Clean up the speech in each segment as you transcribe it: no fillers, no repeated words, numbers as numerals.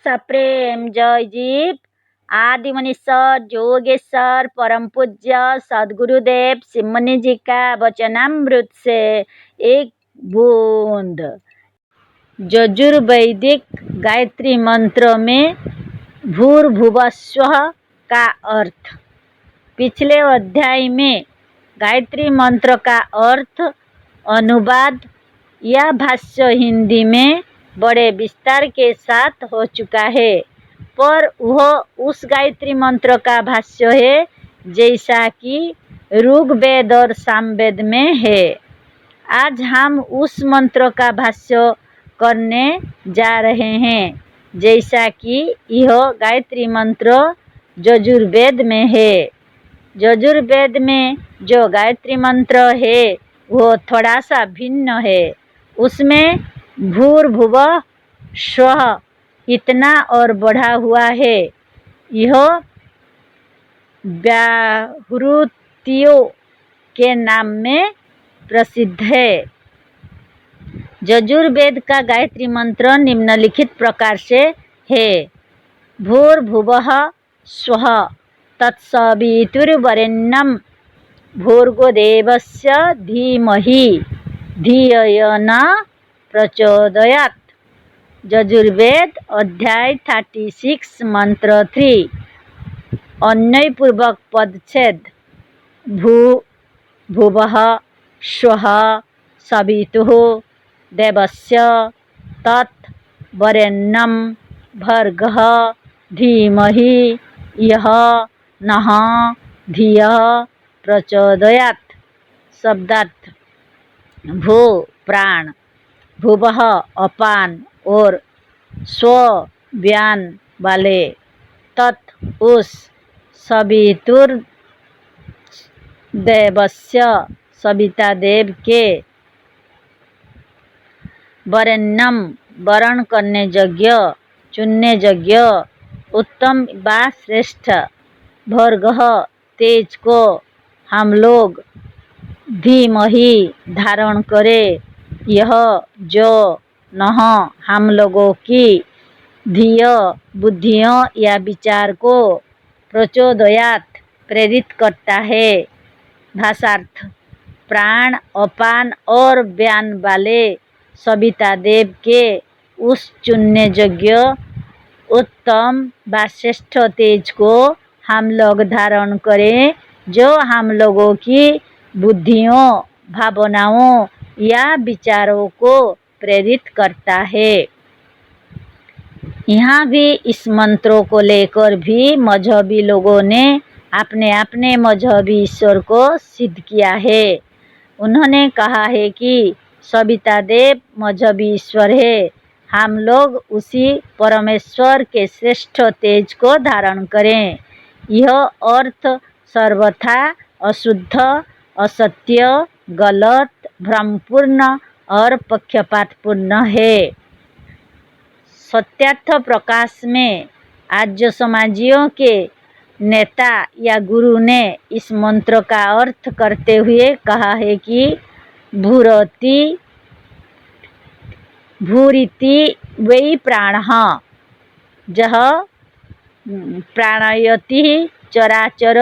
सप्रेम जयजीव आदि मनीश्वर जोगेश्वर परम पूज्य सदगुरुदेव सिमनी जी का वचनामृत से एक बूंद। यजुर्वैदिक गायत्री मंत्र में भूर्भुवस्वः का अर्थ। पिछले अध्याय में गायत्री मंत्र का अर्थ, अनुवाद या भाष्य हिंदी में बड़े विस्तार के साथ हो चुका है, पर वह उस गायत्री मंत्र का भाष्य है जैसा कि ऋग्वेद और सामवेद में है। आज हम उस मंत्र का भाष्य करने जा रहे हैं जैसा कि यह गायत्री मंत्र यजुर्वेद में है। यजुर्वेद में जो गायत्री मंत्र है वो थोड़ा सा भिन्न है। उसमें भूर्भुवः स्वः इतना और बढ़ा हुआ है। यह व्याहृतियों के नाम में प्रसिद्ध है। यजुर्वेद का गायत्री मंत्र निम्नलिखित प्रकार से है। भूर्भुवः स्वः तत्सवितुर्वरेण्यं भर्गो देवस्य धीमहि धियो न प्रचोदयात्। यजुर्वेद अध्याय 36 मंत्र 3 अन्वयपूर्वक पदच्छेद। भुवः स्वः सवितुः देवस्य तत् वरेण्यं भर्गः धीमहि यः नः धियः प्रचोदयात्। शब्दार्थ। भू प्राण, भुवः अपान और स्व व्यान वाले, तत् उस, सवितुर देवस्य सविता देव के, वरेण्यम वरण करने योग्य चुनने योग्य उत्तम व श्रेष्ठ, भर्गः तेज को हम लोग, धीमहि धारण करे, यह जो नह हम लोगों की, धिय बुद्धियों या विचार को, प्रचोदयात प्रेरित करता है। भाषार्थ। प्राण अपान और व्यान वाले सविता देव के उस चुनने योग्य उत्तम व श्रेष्ठ तेज को हम लोग धारण करें जो हम लोगों की बुद्धियों, भावनाओं या विचारों को प्रेरित करता है। यहाँ भी इस मंत्रों को लेकर भी मजहबी लोगों ने अपने अपने मजहबी ईश्वर को सिद्ध किया है। उन्होंने कहा है कि सविता देव मजहबी ईश्वर है, हम लोग उसी परमेश्वर के श्रेष्ठ तेज को धारण करें। यह अर्थ सर्वथा अशुद्ध, असत्य, गलत, भ्रमपूर्ण और पक्षपातपूर्ण है। सत्यार्थ प्रकाश में आर्य समाजियों के नेता या गुरु ने इस मंत्र का अर्थ करते हुए कहा है कि भूरिति वै प्राणः जह प्राणयति चराचर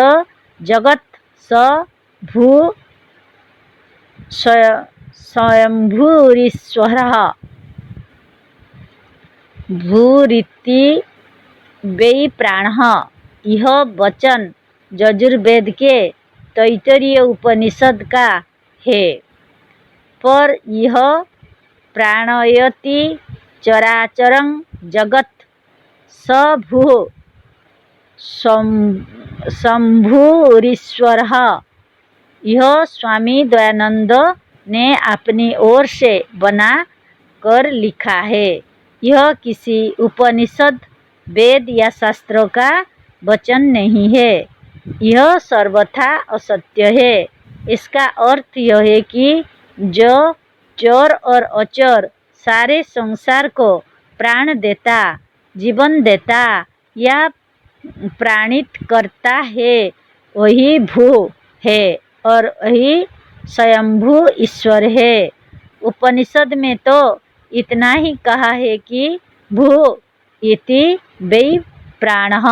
जगत स भू स्वयंभूरीश्वरः। भूरिति वै प्राणः यह वचन यजुर्वेद के तैत्तरीय उपनिषद का है, पर यह प्राणयति चराचरं जगत स भू शंभुरीश्वरः यह स्वामी दयानंद ने अपनी ओर से बना कर लिखा है। यह किसी उपनिषद, वेद या शास्त्रों का वचन नहीं है। यह सर्वथा असत्य है। इसका अर्थ यह है कि जो चर और अचर सारे संसार को प्राण देता, जीवन देता या प्राणित करता है वही भू है और वही स्वयंभू ईश्वर है। उपनिषद में तो इतना ही कहा है कि भू इति वै प्राणः।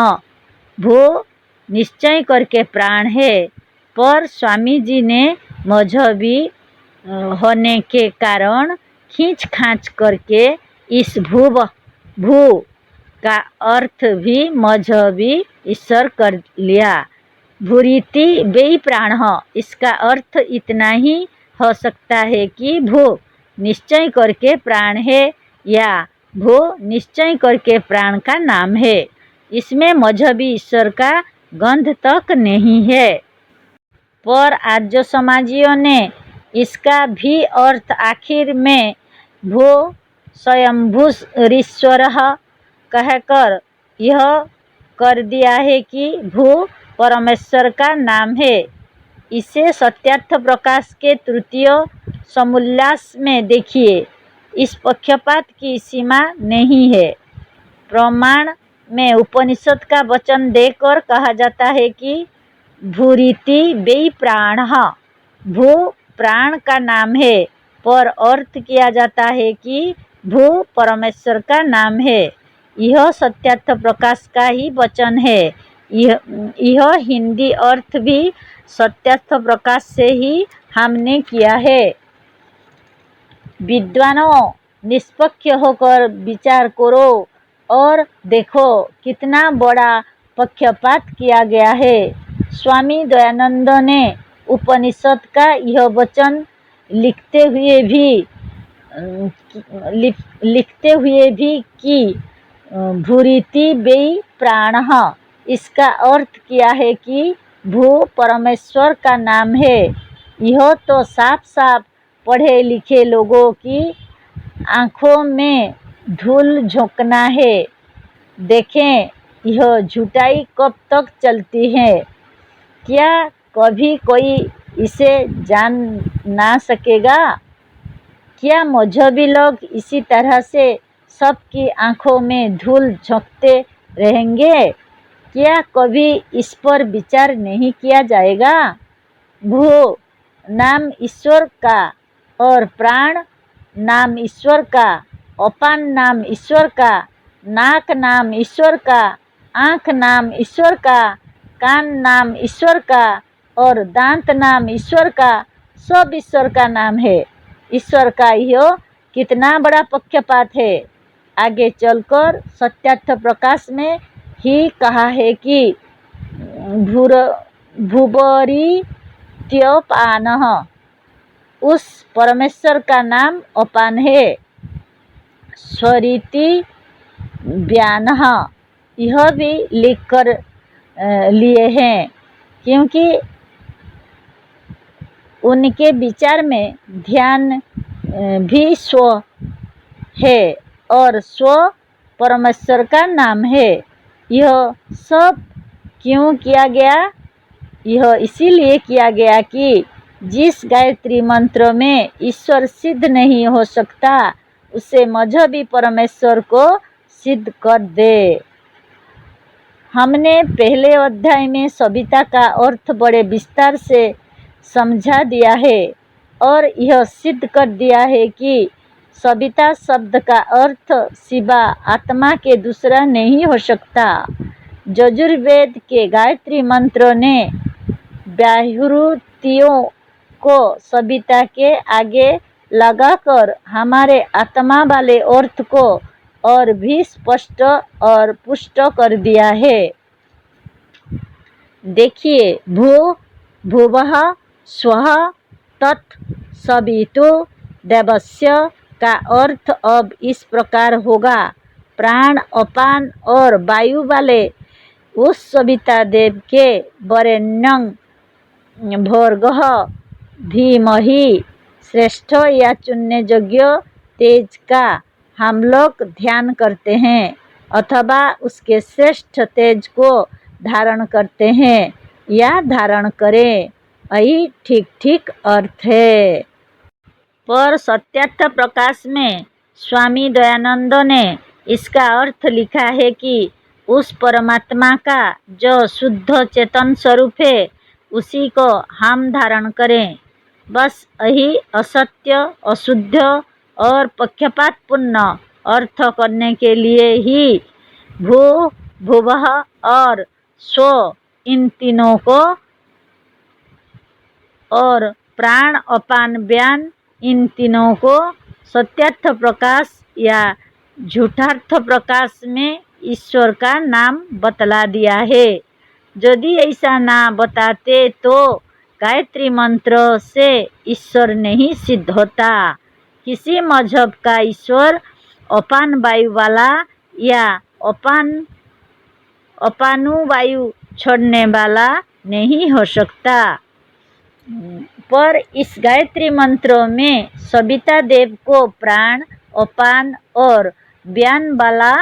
भू निश्चय करके प्राण है, पर स्वामी जी ने मजहबी होने के कारण खींच खांच करके इस भू का अर्थ भी मजहबी ईश्वर कर लिया। भूरिति वै प्राण, इसका अर्थ इतना ही हो सकता है कि भू निश्चय करके प्राण है या भू निश्चय करके प्राण का नाम है। इसमें मजहबी ईश्वर का गंध तक नहीं है। पर आर्य समाजियों ने इसका भी अर्थ आखिर में भू स्वयंभूरीश्वर कहकर यह कर दिया है कि भू परमेश्वर का नाम है। इसे सत्यार्थ प्रकाश के तृतीय समोल्लास में देखिए। इस पक्षपात की सीमा नहीं है। प्रमाण में उपनिषद का वचन देकर कहा जाता है कि भूरिति वै प्राण, भू प्राण का नाम है, पर अर्थ किया जाता है कि भू परमेश्वर का नाम है। यह सत्यार्थ प्रकाश का ही वचन है। यह हिंदी अर्थ भी सत्यार्थ प्रकाश से ही हमने किया है। विद्वानों, निष्पक्ष होकर विचार करो और देखो कितना बड़ा पक्षपात किया गया है। स्वामी दयानंद ने उपनिषद का यह वचन लिखते हुए भी कि भूरिति वै प्राण, इसका अर्थ किया है कि भू परमेश्वर का नाम है। यह तो साफ साफ पढ़े लिखे लोगों की आँखों में धूल झोंकना है। देखें यह झूठाई कब तक चलती है। क्या कभी कोई इसे जान ना सकेगा? क्या मजहबी लोग इसी तरह से सबकी आँखों में धूल झोंकते रहेंगे? क्या कभी इस पर विचार नहीं किया जाएगा? भू नाम ईश्वर का और प्राण नाम ईश्वर का, अपान नाम ईश्वर का, नाक नाम ईश्वर का, आँख नाम ईश्वर का, कान नाम ईश्वर का और दांत नाम ईश्वर का, सब ईश्वर का नाम है। ईश्वर का यह कितना बड़ा पक्षपात है। आगे चलकर सत्यार्थ प्रकाश में ही कहा है कि भूभरीत्यपान, उस परमेश्वर का नाम अपान है। स्वरिति व्यान, यह भी लिख कर लिए हैं, क्योंकि उनके विचार में ध्यान भी स्व है और स्व परमेश्वर का नाम है। यह सब क्यों किया गया? यह इसीलिए किया गया कि जिस गायत्री मंत्र में ईश्वर सिद्ध नहीं हो सकता, उसे मजहबी परमेश्वर को सिद्ध कर दे। हमने पहले अध्याय में सविता का अर्थ बड़े विस्तार से समझा दिया है और यह सिद्ध कर दिया है कि सविता शब्द का अर्थ शिवा आत्मा के दूसरा नहीं हो सकता। यजुर्वेद के गायत्री मंत्र ने व्याहृतियों को सविता के आगे लगाकर हमारे आत्मा वाले अर्थ को और भी स्पष्ट और पुष्ट कर दिया है। देखिए, भुवः स्वः तत् सवितु देवस्य का अर्थ अब इस प्रकार होगा। प्राण, अपान और वायु वाले उस सविता देव के वरेण्यं भर्गः धीमहि श्रेष्ठ या चुनने योग्य तेज का हम लोग ध्यान करते हैं अथवा उसके श्रेष्ठ तेज को धारण करते हैं या धारण करें, यही ठीक ठीक अर्थ है। पर सत्यार्थ प्रकाश में स्वामी दयानंद ने इसका अर्थ लिखा है कि उस परमात्मा का जो शुद्ध चेतन स्वरूप है, उसी को हम धारण करें। बस यही असत्य, अशुद्ध और पक्षपातपूर्ण अर्थ करने के लिए ही भू, भुवः और स्व, इन तीनों को, और प्राण अपान व्यान, इन तीनों को सत्यार्थ प्रकाश या झूठार्थ प्रकाश में ईश्वर का नाम बतला दिया है। यदि ऐसा ना बताते तो गायत्री मंत्र से ईश्वर नहीं सिद्ध होता। किसी मजहब का ईश्वर अपान वायु वाला या अपानुवायु छोड़ने वाला नहीं हो सकता। पर इस गायत्री मंत्र में सविता देव को प्राण, अपान और व्यान वाला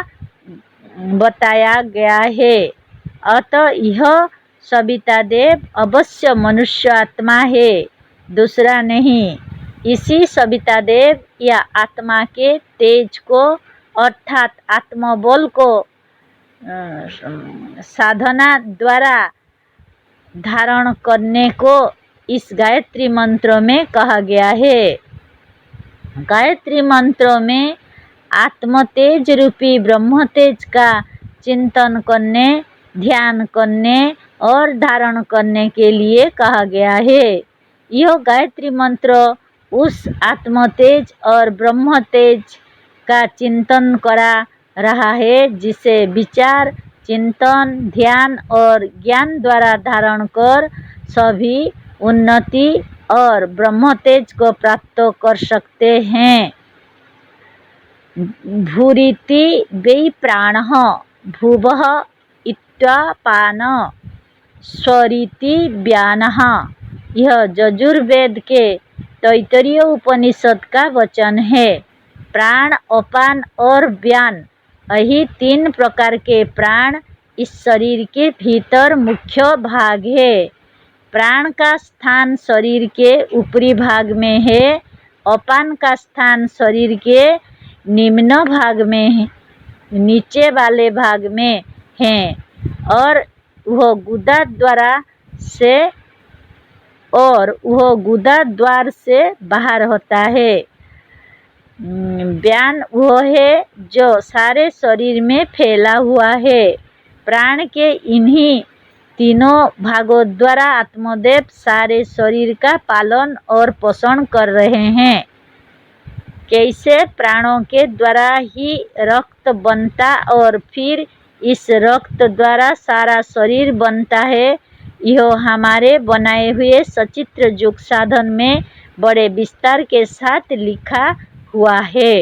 बताया गया है। अतः यह सविता देव अवश्य मनुष्य आत्मा है, दूसरा नहीं। इसी सविता देव या आत्मा के तेज को अर्थात आत्मबल को साधना द्वारा धारण करने को इस गायत्री मंत्र में कहा गया है। गायत्री मंत्र में आत्म तेज रूपी ब्रह्म तेज का चिंतन करने, ध्यान करने और धारण करने के लिए कहा गया है। यह गायत्री मंत्र उस आत्म तेज और ब्रह्म तेज का चिंतन करा रहा है जिसे विचार, चिंतन, ध्यान और ज्ञान द्वारा धारण कर सभी उन्नति और ब्रह्म तेज को प्राप्त कर सकते हैं। भूरिति वै प्राणः, भुवः इत्यापान, स्वरिति व्यानः। यह यजुर्वेद के तैत्तिरीय उपनिषद का वचन है। प्राण, अपान और व्यान, यही 3 प्रकार के प्राण इस शरीर के भीतर मुख्य भाग है। प्राण का स्थान शरीर के ऊपरी भाग में है, अपान का स्थान शरीर के निम्न भाग में है, नीचे वाले भाग में है, और वह गुदा द्वार से बाहर होता है। व्यान वह है जो सारे शरीर में फैला हुआ है। प्राण के इन्हीं तीनों भागों द्वारा आत्मदेव सारे शरीर का पालन और पोषण कर रहे हैं। कैसे प्राणों के द्वारा ही रक्त बनता और फिर इस रक्त द्वारा सारा शरीर बनता है, यह हमारे बनाए हुए सचित्र योग साधन में बड़े विस्तार के साथ लिखा हुआ है।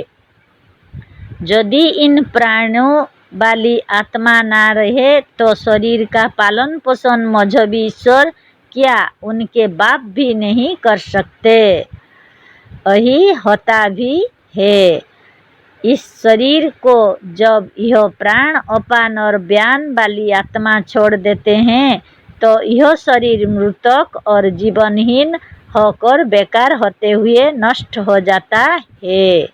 यदि इन प्राणों वाली आत्मा ना रहे तो शरीर का पालन पोषण मजहबी ईश्वर क्या उनके बाप भी नहीं कर सकते। यही होता भी है। इस शरीर को जब यह प्राण, अपान और व्यान वाली आत्मा छोड़ देते हैं तो यह शरीर मृतक और जीवनहीन होकर बेकार होते हुए नष्ट हो जाता है।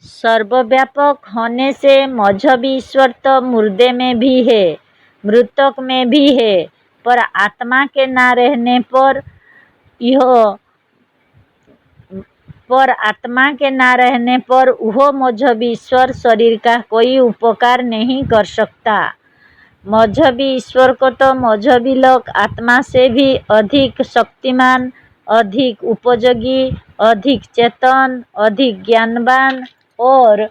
सर्वव्यापक होने से मजहबी ईश्वर तो मुर्दे में भी है, मृतक में भी है, पर आत्मा के ना रहने पर वह मजहबी ईश्वर शरीर का कोई उपकार नहीं कर सकता। मजहबी ईश्वर को तो मजहबी लोग आत्मा से भी अधिक शक्तिमान, अधिक उपयोगी, अधिक चेतन, अधिक ज्ञानवान और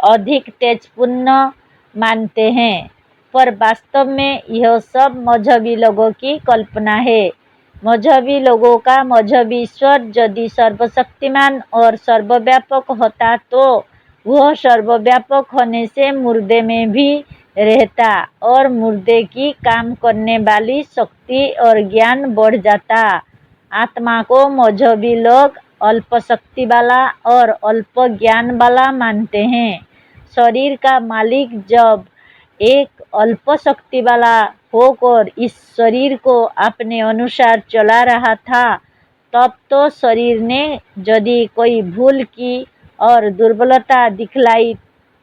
अधिक तेजपूर्ण मानते हैं, पर वास्तव में यह सब मजहबी लोगों की कल्पना है। मजहबी लोगों का मजहबी ईश्वर यदि सर्वशक्तिमान और सर्वव्यापक होता तो वह सर्वव्यापक होने से मुर्दे में भी रहता और मुर्दे की काम करने वाली शक्ति और ज्ञान बढ़ जाता। आत्मा को मजहबी लोग अल्प शक्ति वाला और अल्प ज्ञान वाला मानते हैं। शरीर का मालिक जब एक अल्प शक्ति वाला होकर इस शरीर को अपने अनुसार चला रहा था, तब तो शरीर ने यदि कोई भूल की और दुर्बलता दिखलाई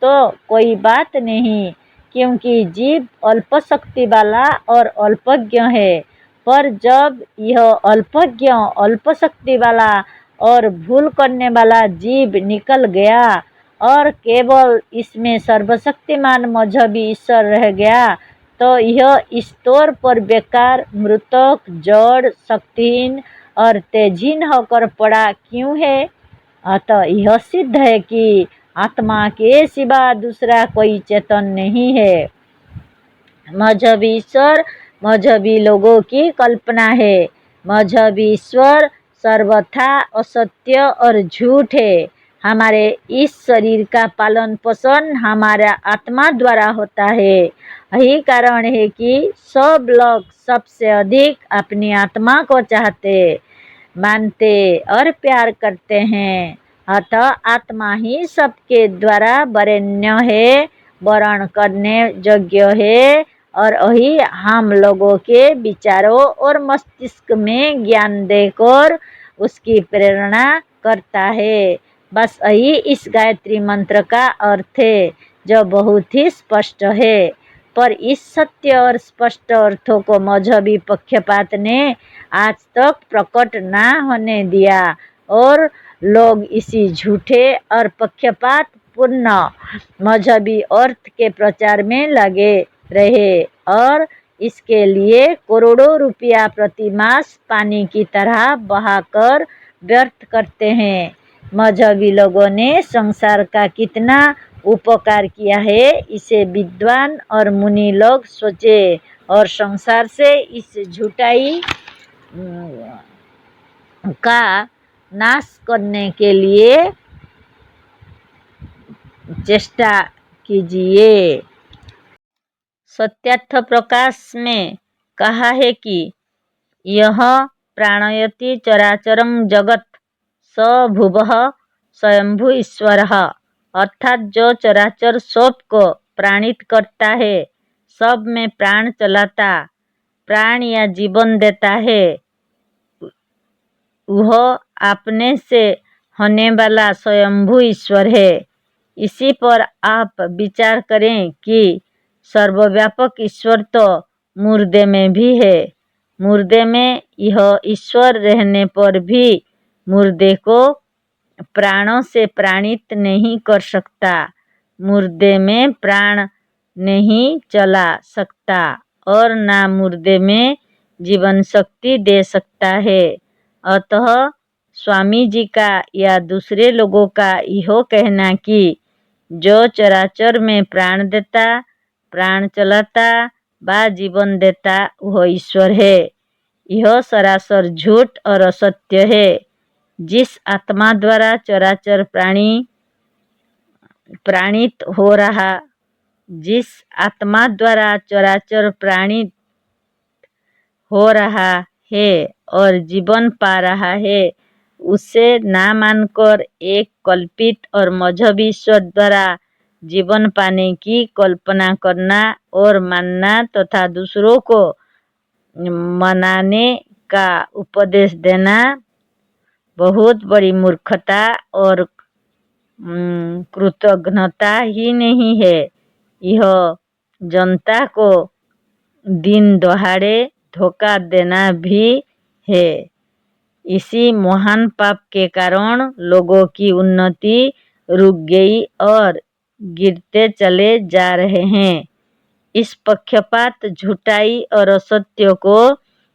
तो कोई बात नहीं, क्योंकि जीव अल्प शक्ति वाला और अल्पज्ञ है। पर जब यह अल्पज्ञ, अल्प शक्ति वाला और भूल करने वाला जीव निकल गया और केवल इसमें सर्वशक्तिमान मजहबी ईश्वर रह गया तो यह इस तौर पर बेकार, मृतक, जड़, शक्तिहीन और तेजहीन होकर पड़ा क्यों है? अतः यह सिद्ध है कि आत्मा के सिवा दूसरा कोई चेतन नहीं है। मजहबी ईश्वर मजहबी लोगों की कल्पना है। मजहबी ईश्वर सर्वथा असत्य और झूठ है। हमारे इस शरीर का पालन पोषण हमारा आत्मा द्वारा होता है। यही कारण है कि सब लोग सबसे अधिक अपनी आत्मा को चाहते, मानते और प्यार करते हैं। अतः आत्मा ही सबके द्वारा वरेण्य है, वरण करने योग्य है और यही हम लोगों के विचारों और मस्तिष्क में ज्ञान देकर उसकी प्रेरणा करता है। बस यही इस गायत्री मंत्र का अर्थ है, जो बहुत ही स्पष्ट है। पर इस सत्य और स्पष्ट अर्थों को मजहबी पक्षपात ने आज तक प्रकट ना होने दिया और लोग इसी झूठे और पक्षपात पूर्ण मजहबी अर्थ के प्रचार में लगे रहे और इसके लिए करोड़ों रुपया प्रतिमास पानी की तरह बहाकर व्यर्थ करते हैं। मजहबी लोगों ने संसार का कितना उपकार किया है, इसे विद्वान और मुनि लोग सोचे और संसार से इस झूठाई का नाश करने के लिए चेष्टा कीजिए। सत्यार्थ प्रकाश में कहा है कि यह प्राणयति चराचरं जगत स भुवः स्वयंभू ईश्वरः, अर्थात जो चराचर सब को प्राणित करता है, सब में प्राण चलाता, प्राण या जीवन देता है, वह अपने से होने वाला स्वयंभू ईश्वर है। इसी पर आप विचार करें कि सर्वव्यापक ईश्वर तो मुर्दे में भी है। मुर्दे में यह ईश्वर रहने पर भी मुर्दे को प्राणों से प्राणित नहीं कर सकता, मुर्दे में प्राण नहीं चला सकता और ना मुर्दे में जीवन शक्ति दे सकता है। अतः स्वामी जी का या दूसरे लोगों का यह कहना कि जो चराचर में प्राण देता, प्राण चलाता व जीवन देता, वह ईश्वर है, यह सरासर झूठ और असत्य है। जिस आत्मा द्वारा चराचर प्राणित हो रहा जिस आत्मा द्वारा चराचर प्राणित हो रहा है और जीवन पा रहा है, उसे ना मानकर एक कल्पित और मजहबी ईश्वर द्वारा जीवन पाने की कल्पना करना और मानना तथा दूसरों को मनाने का उपदेश देना बहुत बड़ी मूर्खता और कृतज्ञता ही नहीं है, यह जनता को दिन दहाड़े धोखा देना भी है। इसी महान पाप के कारण लोगों की उन्नति रुक गई और गिरते चले जा रहे हैं। इस पक्षपात, झूठाई और असत्य को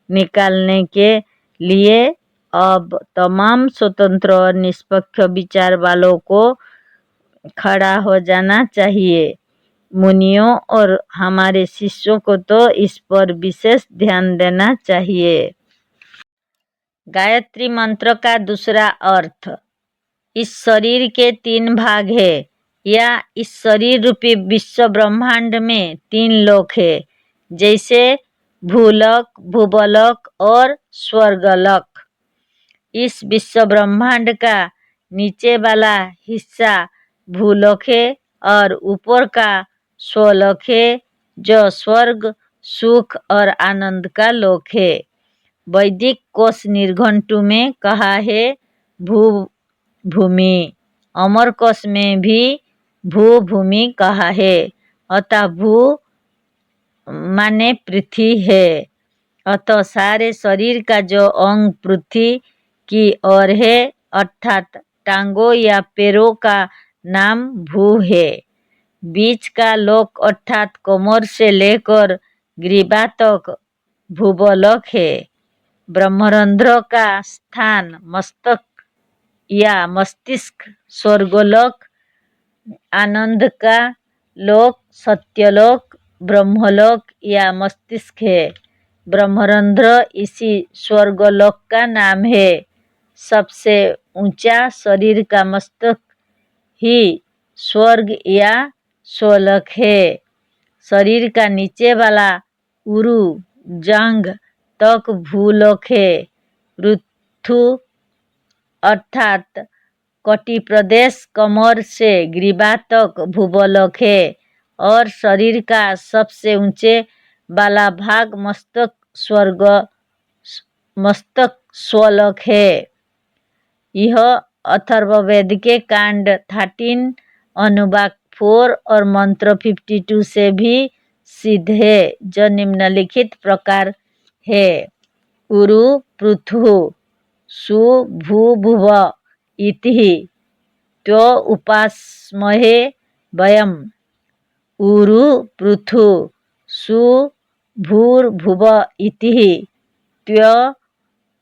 निकालने के लिए अब तमाम स्वतंत्र और निष्पक्ष विचार वालों को खड़ा हो जाना चाहिए। मुनियों और हमारे शिष्यों को तो इस पर विशेष ध्यान देना चाहिए। गायत्री मंत्र का दूसरा अर्थ। इस शरीर के 3 भाग है या इस शरीर रूपी विश्व ब्रह्मांड में 3 लोक है, जैसे भूलोक, भूवलोक और स्वर्गलोक। इस विश्व ब्रह्मांड का नीचे वाला हिस्सा भूलोक है और ऊपर का स्वलोक है, जो स्वर्ग, सुख और आनंद का लोक है। वैदिक कोश निर्घंटु में कहा है भूमि, अमर कोश में भी भूमि कहा है। अतः भू माने पृथ्वी है। अतः सारे शरीर का जो अंग पृथ्वी की ओर है, अर्थात टांगों या पैरों का नाम भू है। बीच का लोक अर्थात कमर से लेकर ग्रीवा तक भूबलोक है। ब्रह्मरंध्र का स्थान मस्तक या मस्तिष्क स्वर्गलोक, आनंद का लोक सत्यलोक, ब्रह्मलोक या मस्तिष्क है। ब्रह्मरंध्र इसी स्वर्गलोक का नाम है। सबसे ऊंचा शरीर का मस्तक ही स्वर्ग या स्वलोक है। शरीर का नीचे वाला उरु जंघ तक भूलोक है। पृथु अर्थात कटी प्रदेश कमर से ग्रीवा तक भूबलोक है और शरीर का सबसे ऊंचे वाला भाग मस्तक स्वलोक है। यह अथर्ववेद के कांड 13 अनुवाक 4 और मंत्र 52 से भी सिद्ध है, जो निम्नलिखित प्रकार है। उरु पृथु सु भू भुव इति त्यो उपास्महे वयम्। उरु पृथु सु भूर्भुव इति त्यो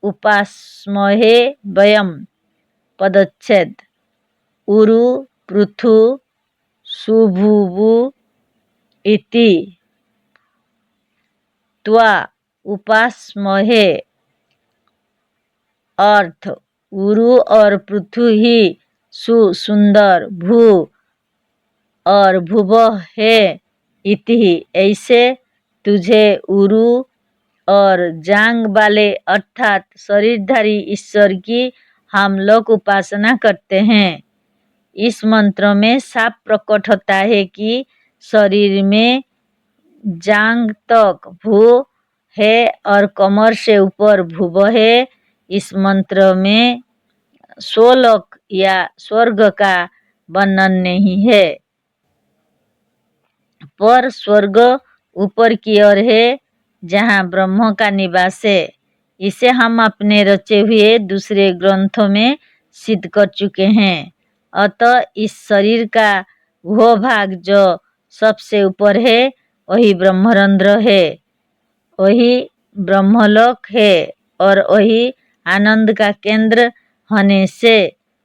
उपास्महे वयम्। पदच्छेद। उरु पृथु सुभुवु इति त्वा उपास्महे। अर्थ उरु और पृथु ही सुंदर, भू और भुव है इति ऐसे तुझे उरु और जांग वाले अर्थात शरीरधारी ईश्वर की हम लोग उपासना करते हैं। इस मंत्र में साफ प्रकट होता है कि शरीर में जांग तक भू है और कमर से ऊपर भुव है। इस मंत्र में स्वलोक या स्वर्ग का वर्णन नहीं है, पर स्वर्ग ऊपर की ओर है जहाँ ब्रह्म का निवास है। इसे हम अपने रचे हुए दूसरे ग्रंथों में सिद्ध कर चुके हैं। अतः इस शरीर का वह भाग जो सबसे ऊपर है वही ब्रह्मरंध्र है, वही ब्रह्मलोक है और वही आनंद का केंद्र होने से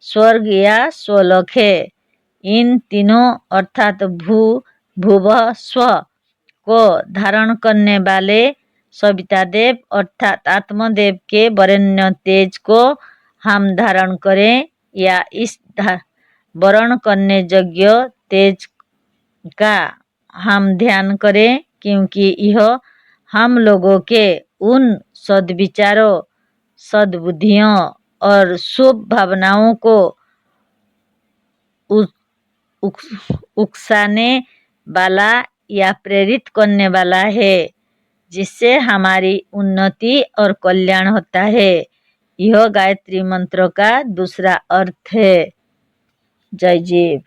स्वर्ग या स्वलोक है। इन तीनों अर्थात भू भुव स्व को धारण करने वाले सविता देव अर्थात आत्मदेव के वरेण्य तेज को हम धारण करें या इस वरण करने योग्य तेज का हम ध्यान करें, क्योंकि यह हम लोगों के उन सद्विचारों, सद्बुद्धियों और शुभ भावनाओं को उकसाने वाला या प्रेरित करने वाला है, जिससे हमारी उन्नति और कल्याण होता है। यह गायत्री मंत्र का दूसरा अर्थ है। जय जीव।